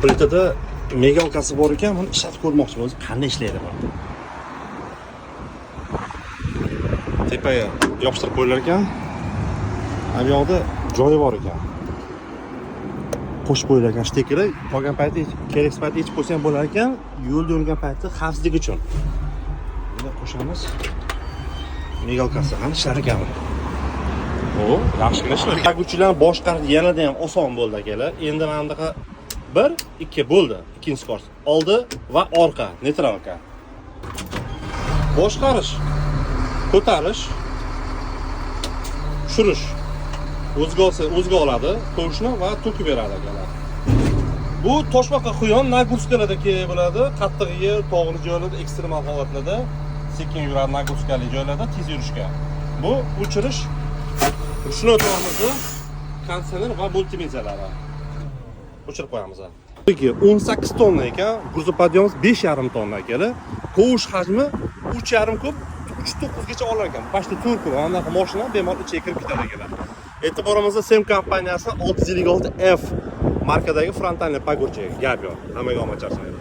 Plitada migalkasi bor ekan, buni ishlatib ko'rmoqchi bo'ldim. Qanday ishlaydi bu? Tepaga yopishtirib qo'yilar ekan. Bu yoqda joyi bor ekan. Qo'shib qo'yilar ekan shtekeri. Qolgan payti kerak payti ichib qo'ysa ham bo'lar ekan. Yo'lda yurgan paytda xavfsizlik uchun. Buni qo'shamiz. Migalkasi ham ishlar ekan. O, yaxshigina ishlar. Haydovchilarni boshqarish yanada ham oson bo'ldi akalar. Endi mana bunaqa 1, 2 bo'ldi. Ikkinchi skors. Oldi va orqa, neytral ekan. Boshqarish, ko'tarish, tushirish. O'ziga oladi, qo'shni va to'kib beradi akalar. Bu toshbaqa quyon nagurskalardagi bo'ladi. Qattiq yer, tog'li joylarda, ekstremal holatlarda sekin yuradi, nagurskali joylarda tez yurishga. Bu o'chirish ruchnoy tormozi, konditsioner va multimedialari. O'chirib qo'yamiz. 18 tonna ekan, gruzopodyomimiz 5,5 tonna akalar. Qo'sh hajmi 3,5 kub, 3.9 gacha olar ekan. Pashta 4 kub, mana bu mashina bemalol ichiga kirib ketadi akalar. E'tiborimizda SEM kompaniyasi 656F markadagi frontalniy pogorchaga gap yo'q. Hammaga omad charchaydi.